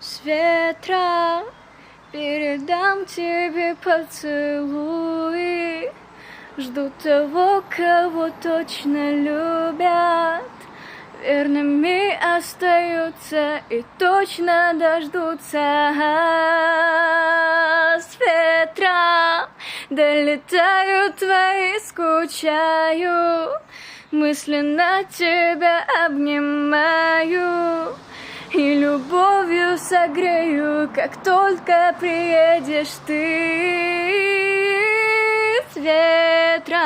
С ветра передам тебе поцелуи. Жду того, кого точно любят. Верными остаются и точно дождутся. С ветра долетают твои, скучаю. Мысленно тебя обнимаю и любовью согрею, как только приедешь ты. С ветра.